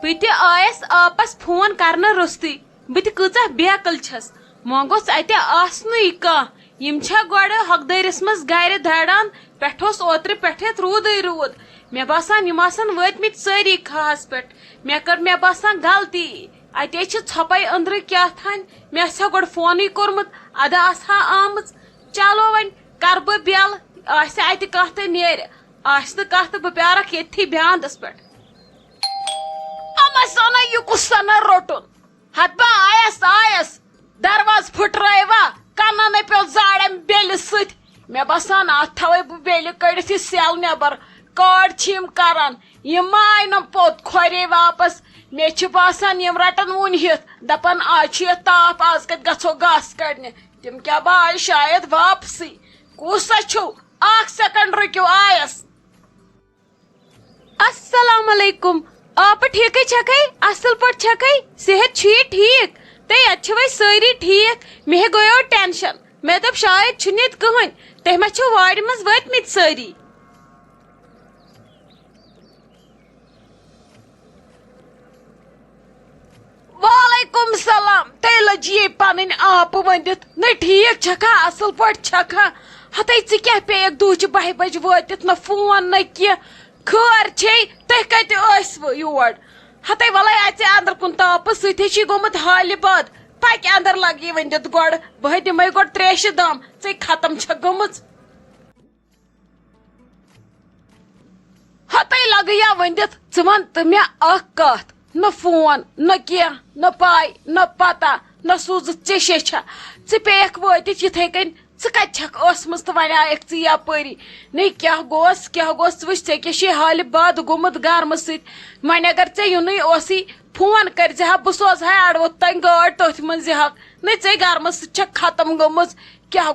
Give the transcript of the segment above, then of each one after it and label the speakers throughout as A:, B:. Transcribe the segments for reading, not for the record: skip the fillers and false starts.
A: بہٕ آیس آپس فون کرنہٕ روٚستٕے بہٕ کۭژاہ بیکل چھس وۄنۍ گوٚژھ اتہِ آسنُے کانٛہہ یِم چھا گۄڈٕ ہۄکھدٲرِس منٛز گرِ دھڑان پٮ۪ٹھ اوس اوترٕ پٮ۪ٹھ یتھ روٗدٕے روٗد مےٚ باسان یِم آسن وٲتمٕتۍ سٲری کھہس پٮ۪ٹھ مےٚ کٔر مےٚ باسان غلطی اتے چھِ ژھۄپے أنٛدرٕ کیٛاہ تھانۍ مےٚ آسہِ ہا گۄڈٕ فونٕے کوٚرمُت اَدٕ آسہٕ ہا آمٕژ چلو وۄنۍ کرٕ بہٕ بٮ۪ل آسہِ اتہِ کانٛہہ تہٕ نیرِ آسہِ نہٕ کانٛہہ تہٕ بہٕ پیارکھ ییٚتھی بیٛاندس پٮ۪ٹھ اما سنا یہِ کُس سنا روٚٹُن ہتبا آیس دروازٕ پھٕٹرٲیوا کنن پیوٚو زاڑٮ۪م بیٚلہِ سۭتۍ مےٚ باسان اتھ تھاوے بہٕ بیٚلہِ کٔڑِتھ یہِ سٮ۪ل نٮ۪بر کٲڈ چھِ یِم کران یِم ما آیہِ نہٕ پوٚت کھۄرے واپس مےٚ چھُ باسان یِم رٹن وُنہِ دپان آز چھُ یتھ تاپھ آز کتہِ گژھو گاسہٕ کڑنہِ تِم کیٛاہ با آیہِ شاید واپسٕے کُسا چھُو اکھ سیکنڈ رُکِو آیس السلام علیکم آپ ٹھیکے چھکے اصل پٲٹھۍ چھکے صحت چھُیہِ ٹھیٖک تُہۍ اتہِ چھِوے سٲری ٹھیٖک مےٚ گوٚیو ٹینشن مےٚ دوٚپ شاید چھُنہٕ ییٚتہِ کٕہٕنۍ تُہۍ ما چھِو وارِ منٛز وٲتمٕتۍ سٲری وعلیکم السلام تُہۍ لٔجِیے پنٕنۍ آپہٕ ؤنِتھ نہ ٹھیٖک چھکھا اصل پٲٹھۍ چھکھا ہتے ژٕ کیٛاہ پیٚیَکھ دُہچہِ بہہِ بجہِ وٲتِتھ نہ فون نہ کینٛہہ خٲر چھے تُہۍ کتہِ ٲسوٕ یور ہتے وَلے اژِ اندر کُن تاپہٕ سۭتی چھُے گوٚمُت حالہِ بد پکہِ اندر لگی ؤنِتھ گۄڈٕ بہٕ دِمے گۄڈٕ تریشہِ دم ژے ختم چھکھ گٔمٕژ ہتے لگیا ؤنِتھ ژٕ وَن تہٕ مےٚ اکھ کتھ نہ فون نہ کینٛہہ نہ پاے نہ پتہ نہ سوٗزُتھ ژےٚ شیچھا ژٕ پیٚیَکھ وٲتِتھ یِتھے کٔنۍ ژٕ کتہِ چھکھ ٲسمٕژ تہٕ وۄنۍ آیکھ ژٕ یپٲری نٔے کیٛاہ گوس ژٕ وٕچھ ژےٚ کیٛاہ چھُے حالہِ بد گوٚمُت گرمہٕ سۭتۍ وۄنۍ اگر ژےٚ یُنٕے اوسُے فون کٔرزِ ہا بہٕ سوزٕ ہا اڈووٚت تانۍ گٲڑۍ تٔتھۍ منٛز یِہکھ نٔے ژےٚ گرمہٕ سۭتۍ چھکھ ختم گٔمٕژ کیٛاہ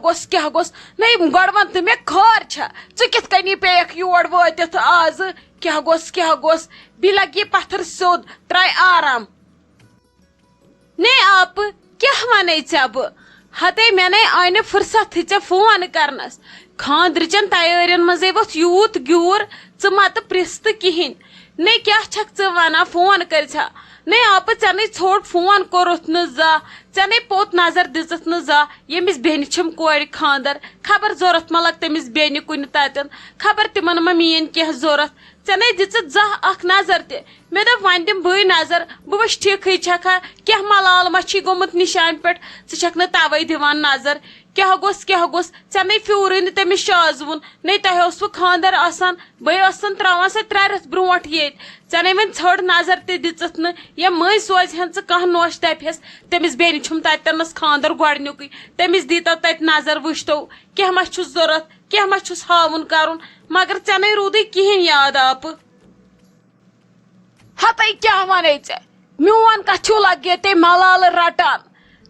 A: گوٚس نٔے گۄڈٕ وَن تہٕ مےٚ خٲر چھا ژٕ کِتھ کٔنی پیٚیَکھ یور وٲتِتھ آزٕ کیٛاہ گوٚس بیٚیہِ لگہِ یہِ پتھر سیوٚد تراے آرام نے آپہٕ کیٛاہ ونے ژےٚ بہٕ ہتے مےٚ نے آیہِ نہٕ فرصتھٕے ژےٚ فون کرنس خاندرٕچن تیٲرین منٛزے ووٚتھ یوٗت گیوٗر ژٕ متہٕ پرژھ تہٕ کِہینۍ نے کیٛاہ چھکھ ژٕ ونان فون کٔرزِہا نے آپہٕ ژےٚ نَے ژھوٚٹ فون کوٚرُتھ نہٕ زانٛہہ ژےٚ نَے پوٚت نظر دِژٕتھ نہٕ زانٛہہ ییٚمِس بیٚنہِ چھِم کورِ خاندر خبر ضوٚرتھ ما لگ تٔمِس بیٚنہِ کُنہِ تتٮ۪ن خبر تِمن ما میٛٲنۍ کینٛہہ ضوٚرتھ ژےٚ نَے دِژٕتھ زانٛہہ اکھ نظر تہِ مےٚ دوٚپ وۄنۍ دِمہٕ بٕے نظر بہٕ وٕچھِ ٹھیٖکھٕے چھکھا کینٛہہ ملال ما چھُے گوٚمُت نِشانہِ پٮ۪ٹھ ژٕ چھکھ نہٕ توے دِوان نظر کیٛاہ گوٚژھ ژےٚ نَے پھیوٗرٕے نہٕ تٔمِس شازوُن نَے تۄہہِ اوسوٕ خاندر آسان بٔے ٲسن تراوان سۄ 3 رٮ۪تھ برونٛٹھ ییٚتہِ ژےٚ نَے وۄنۍ ژھٔڑ نظر تہِ دِژٕتھ نہٕ یا مٔنٛزۍ سوزِ ہن ژٕ کانٛہہ نوش دپہس تٔمِس بیٚنہِ چھُم تتٮ۪نس خاندر گۄڈنیُکُے تٔمِس دیٖتو تتہِ نظر وٕچھتو کینٛہہ ما چھُس ضوٚرتھ کینٛہہ ما چھُس ہاوُن کرُن مگر ژےٚ نَے روٗدٕے کِہینۍ یاد آپہٕ ہتے کیٛاہ ونے ژےٚ میون کتھیوٗ لگے تے ملالہٕ رٹان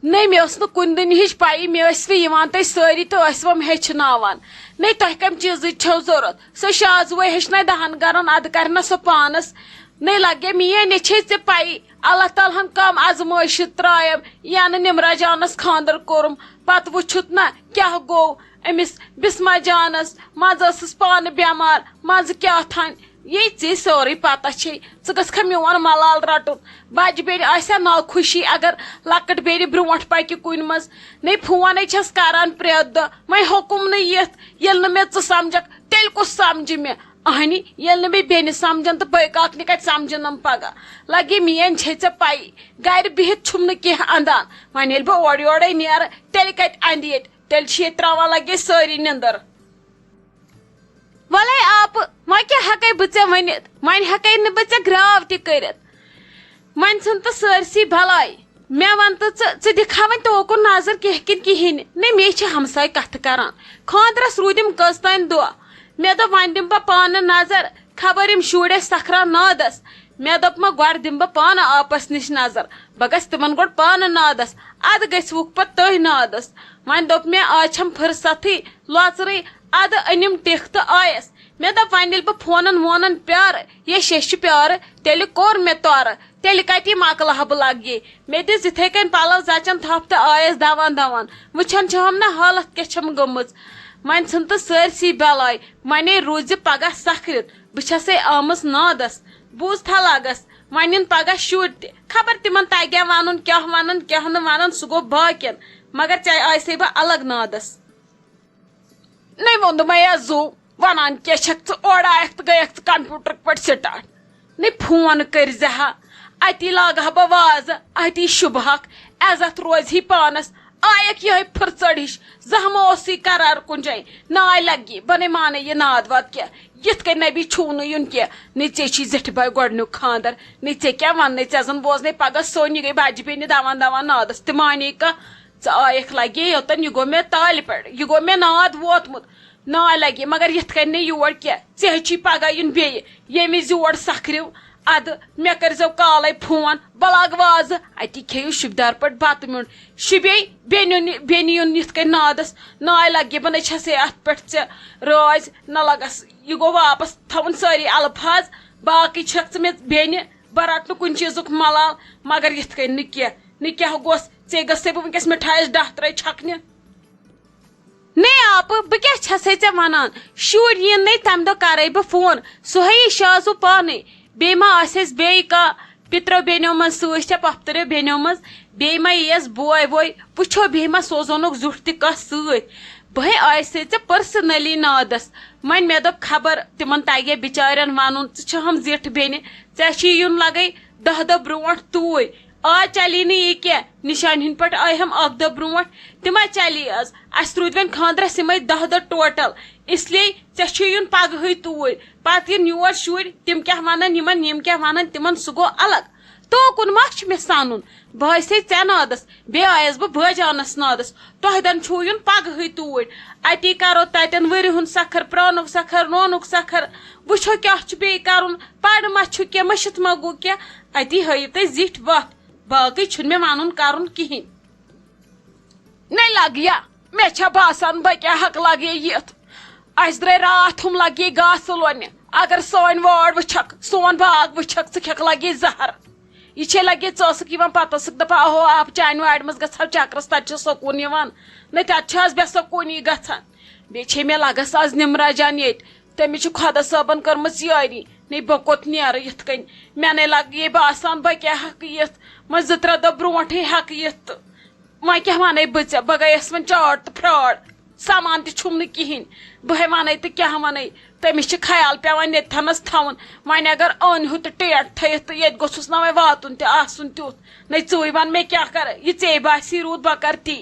A: نٔے مےٚ ٲس نہٕ کُنہِ دُنہِچ پایی مےٚ ٲسوٕ یِوان تُہۍ سٲری تہٕ ٲسوم ہیٚچھناوان نٔے تۄہہِ کمہِ چیٖزٕچ چھو ضوٚرتھ سۄ شازوے ہیٚچھناے 10 گرن ادٕ کرِ نہ سۄ پانس نٔے لگے میٲنۍ چھے ژےٚ پایی اللہ تعالیٰ ہن کم آزمٲیشہِ ترٛایَم ینہٕ نمرا جانس خاندر کوٚرُم پتہٕ وٕچھُتھ نہ کیٛاہ گوٚو أمِس بسما جانس منٛزٕ ٲسٕس پانہٕ بٮ۪مار منٛزٕ کیٛاہ تھانۍ یے ژےٚ سورُے پتہ چھے ژٕ گژھکھا میون ملال رٹُن بجہِ بیٚنہِ آسیا نا خوشی اگر لۄکٕٹ بیٚنہِ برونٛٹھ پکہِ کُنہِ منٛز نٔے فونے چھس کران پرٛٮ۪تھ دۄہ وۄنۍ ہیوٚکُم نہٕ یِتھ ییٚلہِ نہٕ مےٚ ژٕ سمجکھ تیٚلہِ کُس سمجہِ مےٚ اہنی ییٚلہِ نہٕ مےٚ بیٚنہِ سمجن تہٕ بٲے کاکنہِ کتہِ سمجنم پگاہ لگے میٲنۍ چھے ژےٚ پایی گرِ بِہِتھ چھُم نہٕ کینٛہہ اندان وۄنۍ ییٚلہِ بہٕ اورٕ یورے نیرٕ تیٚلہِ کتہِ اندِ ییٚتہِ تیٚلہِ چھِ ییٚتہِ تراوان لگے سٲری نِندٕر وَلے آپہٕ وۄنۍ کیٛاہ ہٮ۪کے بہٕ ژےٚ ؤنِتھ وۄنۍ ہٮ۪کے نہٕ بہٕ ژےٚ گراو تہِ کٔرِتھ وۄنۍ ژھٕن تہٕ سٲرسٕے بلاے مےٚ وَن تہٕ ژٕ دِکھا وۄنۍ توکُن نظر کینٛہہ کِنہٕ کِہینۍ نَے مے چھِ ہمساے کتھٕ کران خاندرس روٗدِم کٔژ تانۍ دۄہ مےٚ دوٚپ وۄنۍ دِمہٕ بہٕ پانہٕ نظر خبر یِم شُرۍ ٲسۍ سکھران نادس مےٚ دوٚپ ما گۄڈٕ دِمہٕ بہٕ پانہٕ آپس نِش نظر بہٕ گژھٕ تِمن گۄڈٕ پانہٕ نادس ادٕ گٔژھۍوُکھ پتہٕ تُہۍ نادس وۄنۍ دوٚپ مےٚ آز چھم فرصتھٕے لۄژرٕے ادٕ أنِم ٹِکھ تہٕ آیس مےٚ دوٚپ وۄنۍ ییٚلہِ بہٕ فونن وونن پیارٕ یا شیشہِ پیارٕ تیٚلہِ کوٚر مےٚ تورٕ تیٚلہِ کتہِ مۄکلہٕ ہا بہٕ لگے مےٚ دِژ یِتھے کٔنۍ پلو ژچن تھپھ تہٕ آیس دوان دوان وٕچھان چھہم نہ حالت کیٛاہ چھم گٔمٕژ وۄنۍ ژھٕن تہٕ سٲرسٕے بلاے وۄنۍ روٗزِ پگاہ سکھرِتھ بہٕ چھسے آمٕژ نادس بوٗزتھا لگس ون پگہ شر خبر تمن تگیا ون کیا ون کیا ون سہ گو باقین مگر ے آسے بہ الگ نادس نئی ووٚن مے زو ونان کیا چھک ژٕ اور آیکھ تہٕ گٔیکھ ژٕ کمپیوٹر پٲٹھۍ سٹارٹ نئی فون کٔرزِ ہا اتی لاگہٕ ہا بہٕ وازٕ اتی شوٗبہکھ عزت روزِ ہی پانس آیکھ یہے پھرژڑ ہش زانٛہہ ما اوسُے قرار کُنہِ جایہِ ناے لگی بنے مانے یہ ناد واد کیا یتھ کٔنۍ نبی چھوٗ یُن کینٛہہ نئی ژےٚ چھی زِٹھِ بٲے گۄڈنیُک خاندر نئی ژےٚ کیٛاہ وننے ژےٚ زن بوزنے پگہہ سوٚن یہِ گٔے بجہِ بیٚنہِ دون نادس تہِ مانے کانٛہہ ژٕ آیکھ لگے یوتن یہِ گوٚو مےٚ تالہِ پٮ۪ٹھ یہِ گوٚو مےٚ ناد ووتمُت ناے لگے مگر یتھ کٔنۍ نہٕ یور کینٛہہ ژےٚ چھی پگہہ یُن بیٚیہِ ییٚمہِ وِزِ یور سکھرِو اد مےٚ کٔرزیٚو کالے فون بہٕ لاگہٕ وازٕ اتی کھیٚیِو شُبدار پٲٹھۍ بتہٕ میوٚنڈ شُبے بیٚنہِ یُن یِتھ کٔنۍ نادس ناے لگے بہٕ نَے چھسے اتھ پٮ۪ٹھ ژےٚ راز نہ لگس یہِ گوٚو واپس تھاوُن سٲری الفاظ باقٕے چھکھ ژٕ مےٚ بیٚنہِ بہٕ رٹہٕ نہٕ کُنہِ چیٖزُک ملال مگر یتھ کٔنۍ نہٕ کیٛاہ گوٚژھ ژےٚ گژھے بہٕ ونکیٚس مِٹھایس ڈاہ ترٛٲے چھکنہِ نئی آپ بہ کیا چھسے ژےٚ ونان شُر یِن نئی تمہِ دۄہ کرے بہٕ فون سُہ شازو پانے بیٚیہِ ما آسٮ۪س بیٚیہِ کانٛہہ پِترو بیٚنیو منٛز سۭتۍ چھا پۄپھتٕرو بیٚنیو منٛز بیٚیہِ ما یِیَس بوے ووے وٕچھو بیٚیہِ ما سوزونُکھ زیُٹھ تہِ کانٛہہ سۭتۍ بہے آسے ژےٚ پٔرسنلی نادس وۄنۍ مےٚ دوٚپ خبر تِمن تگہِ بِچارٮ۪ن ونُن ژٕ چھہم زِٹھ بیٚنہِ ژےٚ چھی یُن لگے 10 دۄہ برونٛٹھ توٗرۍ آز چلی نہٕ یہِ کینٛہہ نِشانہِ ہٕنٛدۍ پٲٹھۍ آیہِ ہم 1 دۄہ برونٛٹھ تہِ ما چلی آز اسہِ روٗدۍ وۄنۍ خاندرس یِمے 10 دۄہ ٹوٹل اسلیے ژےٚ چھُے یُن پگہٕے توٗرۍ پتہٕ یِن یور شُرۍ تِم کیٛاہ ونن یِم کیٛاہ ونن تِمن سُہ گوٚو الگ توکُن ما چھُ مےٚ سنُن بہٕ آسے ژےٚ نادس بیٚیہِ آیس بہٕ بٲجانس نادس تۄہہِ دن چھُو یُن پگہٕے توٗرۍ اتی کرو تتٮ۪ن ؤرِ ہُنٛد سکھر پرانُک سکھر نونُک سکھر وٕچھو کیٛاہ چھُ بیٚیہِ کرُن پرِ ما چھُ کینٛہہ مٔشِتھ ما گوٚو کینٛہہ اتی ہٲیِو تُہۍ زِٹھۍ وتھ باقٕے چھُنہٕ مےٚ ونُن کرُن کہیٖنۍ نئی لگیا مےٚ چھا باسان بہٕ کیٛاہ ہٮ۪کہٕ لگے یِتھ اسہِ درٛاے راتھ ہُم لگے گاسہٕ لوننہِ اگر سٲنۍ وٲر وٕچھکھ سون باغ وٕچھکھ ژٕ کھٮ۪کھ لگے زہر یہ چھے لگے ژٕ ٲسٕکھ یِوان پتہٕ ٲسٕکھ دپان اہو آپ چانہِ وارِ منٛز گژھو چکرس تتہِ چھُ سکوٗن یِوان نہ تتہِ چھِ آز بے سکوٗنی گژھان بیٚیہِ چھے مےٚ لگس آز نمرا جان ییٚتہِ تٔمِس چھِ خۄدا صٲبن کٔرمٕژ یٲری نئی بہٕ کوٚت نیرٕ یِتھ کٔنۍ مےٚ نَے لگے باسان بہٕ کیٛاہ ہٮ۪کہٕ یِتھ وۄنۍ 2-3 دۄہ برونٛٹھٕے ہٮ۪کہٕ یِتھ تہٕ وۄنۍ کیٛاہ ونے بہٕ ژےٚ بہٕ گٔیس وۄنۍ چاٹ تہٕ فراڈ سامان تہِ چھُم نہٕ کہیٖنۍ بہے ونے تہٕ کیٛاہ ونے تٔمِس چھِ خیال پیوان ییٚتھنس تھاوُن وۄنۍ اگر أنۍ ہُہ تہٕ ٹیٹ تھٲیِتھ تہٕ ییٚتہِ گوٚژھُس نا وۄنۍ واتُن تہِ آسُن تیُتھ نئی ژٕے ون مےٚ کیٛاہ کرٕ یہِ ژےٚ باسی روٗد بہٕ کرٕ تی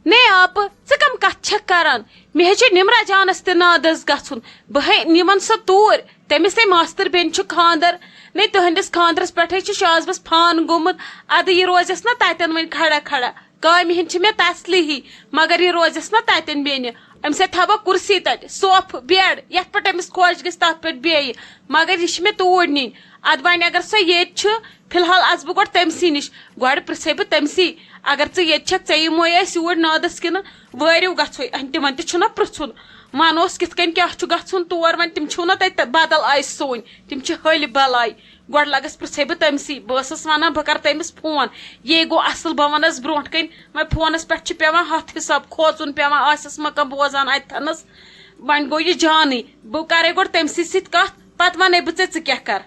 A: نئی آپ ژٕ کم کتھ چھکھ کران مےٚ چھِ نمرا جانس تہِ نادس گژھُن بہے نِمن سۄ توٗرۍ تٔمِس ہے ماستٕر بیٚنہِ چھُ خاندر نئی تُہنٛدِس خاندرس پٮ۪ٹھے چھُ شازبس فان گوٚمُت ادٕ یہِ روزٮ۪س نا تتٮ۪ن وۄنۍ کھڑا کھڑا کامہِ ہِنٛدۍ چھِ مےٚ تسلی ہی مگر یہِ روزٮ۪س نا تتٮ۪ن بیٚنہِ أمِس ہے تھاو بہٕ کُرسی تتہِ صوفہٕ بیڈ یتھ پٮ۪ٹھ أمِس خۄش گژھِ تتھ پٮ۪ٹھ بیٚیہِ مگر یہِ چھِ مےٚ توٗرۍ نِنۍ ادٕ وۄنۍ اگر سۄ ییٚتہِ چھُ فی الحال اژٕ بہٕ گۄڈٕ تٔمسٕے نِش گۄڈٕ پرژھے بہٕ تٔمسٕے اگر ژٕ ییٚتہِ چھکھ ژےٚ یِموے ٲسۍ یوٗرۍ نادس کِنہٕ وٲرِو گژھوے تِمن تہِ چھُنہ پرژھُن ونوس کِتھ کٔنۍ کیٛاہ چھُ گژھُن تور وۄنۍ تِم چھُو نا تتہِ بدل آیہِ سوٗنۍ تِم چھِ حٔلۍ بلاے گۄڈٕ لگس پرژھے بہٕ تٔمسٕے بہٕ ٲسٕس ونان بہٕ کرٕ تٔمِس فون یے گوٚو اصل بہٕ ونس برونٛٹھ کٔنۍ وۄنۍ فونس پٮ۪ٹھ چھُ پیوان ہتھ حساب کھوژُن پیوان آسٮ۪س ما کانٛہہ بوزان اتھنس وۄنۍ گوٚو یہِ جانٕے بہٕ کرے گۄڈٕ تٔمسٕے سۭتۍ کتھ پتہٕ ونے بہٕ ژےٚ ژٕ کیٛاہ کر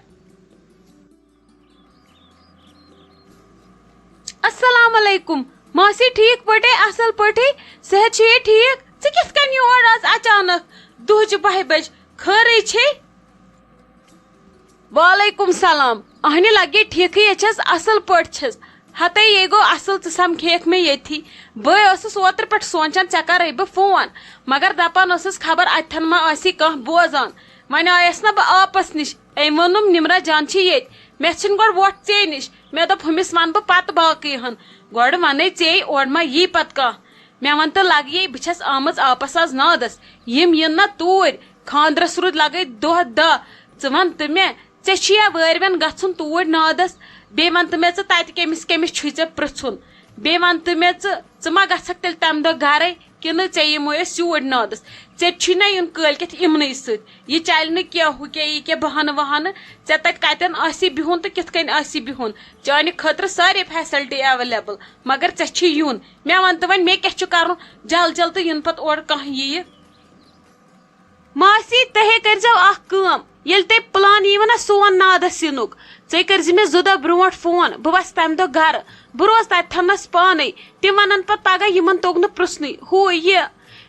A: السلام علیکم ماسی ٹھیک پٲٹھۍ اصل پٲٹھۍ صحت چھے ٹھیک ژٕ کِتھ کٔنۍ یور آز اچانک دُہچہِ 12 بجہِ خٲرٕے چھے وعلیکم سلام اہنہِ لگے ٹھیکھٕے ہے چھس اصل پٲٹھۍ چھس ہتے یہ گوٚو اصل ژٕ سمکھیکھ مےٚ ییٚتھی بہٕ ٲسٕس اوترٕ پٮ۪ٹھ سونچان ژےٚ کرے بہٕ فون مگر دپان ٲسٕس خبر اتھن ما آسی کانٛہہ بوزان وۄنۍ آیس نا بہٕ آپس نِش أمۍ ووٚنُم نمرا جان چھِ ییٚتہِ مےٚ ژھٕنۍ گۄڈٕ وۄٹھ ژے نِش مےٚ دوٚپ ہُمِس ونہٕ بہٕ پتہٕ باقٕے ہن گۄڈٕ ونے ژے اور ما یی پتہٕ کانٛہہ مےٚ ون تہٕ لگیے بہٕ چھس آمٕژ آپس آز نادس یِم یِن نا توٗرۍ خاندرس روٗدۍ لگے 2 دۄہ ژٕ ون تہٕ مےٚ ژےٚ چھُیا وٲرۍوٮ۪ن گژھُن توٗرۍ نادس بیٚیہِ ون تہٕ مےٚ ژٕ تتہِ کٔمِس کٔمِس چھُے ژےٚ پرژھُن بیٚیہِ ون تہٕ مےٚ ژٕ ما گژھکھ تیٚلہِ تمہِ دۄہ گرے کنہٕ ژےٚ یِمو أسۍ یوٗرۍ نادس ژےٚ چھُے نا یُن کٲلکٮ۪تھ یِمنٕے سۭتۍ یہِ چلہِ نہٕ کینٛہہ ہُہ کیٛاہ یہِ کیٛاہ بہانہٕ وہانہٕ ژےٚ تتہِ کتٮ۪ن آسی بِہُن تہٕ کِتھ کٔنۍ آسی بِہُن چانہِ خٲطرٕ سارے فیسلٹی ایویلیبل مگر ژےٚ چھُے یُن مےٚ ون تہٕ وۄنۍ مےٚ کیٛاہ چھُ کرُن جل جل تہٕ یِنہٕ پتہٕ اورٕ کانٛہہ یِیہِ ماسی تہے کرزو اخ کٲم ییٚلہِ تۄہہِ پلان ییٖوٕ نا سون نادس یِنُک ژٕ کٔرزِ مےٚ 2 دۄہ برونٛٹھ فون بہٕ وسہٕ تمہِ دۄہ گرٕ بہٕ روزٕ تتٮ۪تھنس پانے تِم ونن پتہٕ پگاہ یِمن توٚگ نہٕ پرژھنُے ہُہ یہِ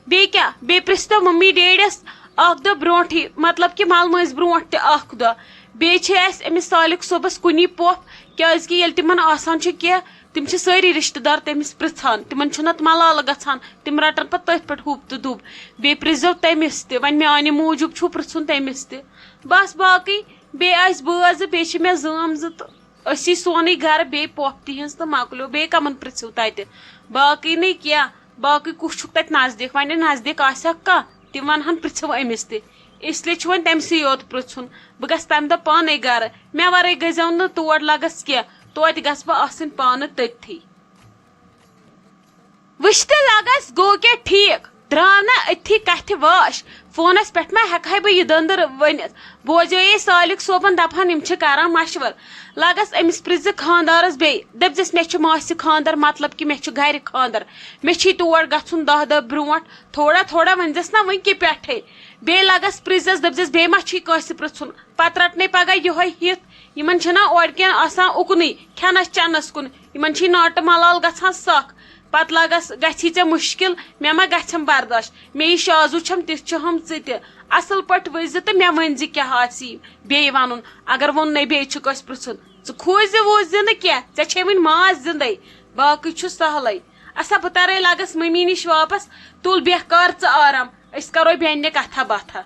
A: بیٚیہِ کیٛاہ بیٚیہِ پرژھۍتو ممی ڈیڈیس اکھ دۄہ برونٛٹھٕے مطلب کہِ مل مٲنٛزۍ برونٛٹھ تہِ اکھ دۄہ بیٚیہِ چھِ اسہِ أمِس صالِق صٲبس کُنی پۄپھ کیٛازِ کہِ ییٚلہِ تِمن آسان چھُ کینٛہہ تِم چھِ سٲری رشتہٕ دار تٔمِس پرژھان تِمن چھُ نتہٕ ملالہٕ گژھان تِم رٹن پتہٕ تٔتھۍ پٮ۪ٹھ ہُپ تہٕ دُب بیٚیہِ پرژھزیو تٔمِس تہِ وۄنۍ میانہِ موٗجوٗب چھُو پرژھُن تٔمِس تہِ بس باقٕے بیٚیہِ آسہِ بٲژ زٕ بیٚیہِ چھِ مےٚ زٲم زٕ تہٕ أسی سونُے گرٕ بیٚیہِ پۄپھ تِہنٛز تہٕ مۄکلیو بیٚیہِ کمن پرژھِو تتہِ باقٕے نہٕ کینٛہہ باقٕے کُس چھُکھ تتہِ نزدیٖک وۄنۍ نزدیٖک آسٮ۪کھ کانٛہہ تِم ونہن پرژھِو أمِس تہِ اسلیے چھُ وۄنۍ تٔمسٕے یوت پرژھُن بہٕ گژھٕ تمہِ دۄہ پانے گرٕ مےٚ ورٲے گٔژھزیو نہٕ تور لگس کینٛہہ توتہِ گژھٕ بہٕ آسٕنۍ پانہٕ تٔتھی وٕچھ تہٕ لگس گوٚو کیٛاہ ٹھیٖک درٛاو نا أتھی کتھِ واش فونس پٮ۪ٹھ ما ہٮ۪کہٕ بہٕ یہِ دٔنٛدٕر ؤنِتھ بوزیے صالِق صٲبن دپہن یِم چھِ کران مشور لگس أمِس پرژھ زِ خانٛدارس بیٚیہِ دٔپزِس مےٚ چھُ ماسہِ خانٛدر مطلب کہِ مےٚ چھُ گرِ خانٛدر مےٚ چھی تور گژھُن 10 دۄہ برونٛٹھ تھوڑا تھوڑا ؤنزِس نا وٕنکہِ پٮ۪ٹھے بیٚیہِ لگس پرژھزِس دٔپزِس بیٚیہِ ما چھی کٲنٛسہِ پرژھُن پتہٕ رٹنے پگاہ یِہوے ہِتھ یِمن چھِنا اورٕکٮ۪ن آسان اُکنُے کھٮ۪نس چٮ۪نس کُن یِمن چھی ناٹہٕ ملال گژھان سکھ پتہٕ لگس گژھی ژےٚ مُشکل مےٚ ما گژھٮ۪م برداش مےٚ یہِ شازو چھم تِژھ چھہم ژٕ تہِ اصل پٲٹھۍ ؤسۍ زِ تہٕ مےٚ ؤنۍ زِ کیٛاہ آسی بیٚیہِ ونُن اگر ووٚننے بیٚیہِ چھُ کٲنٛسہِ پرژھُن ژٕ کھوٗژ ووٗژ نہٕ کینٛہہ ژےٚ چھے وٕنۍ ماس زندے باقٕے چھُ سہلٕے اسا بہٕ ترے لگس ممی نِش واپس تُل بیٚہہ کر ژٕ آرام أسۍ کرو بیٚنہِ کتھا باتھا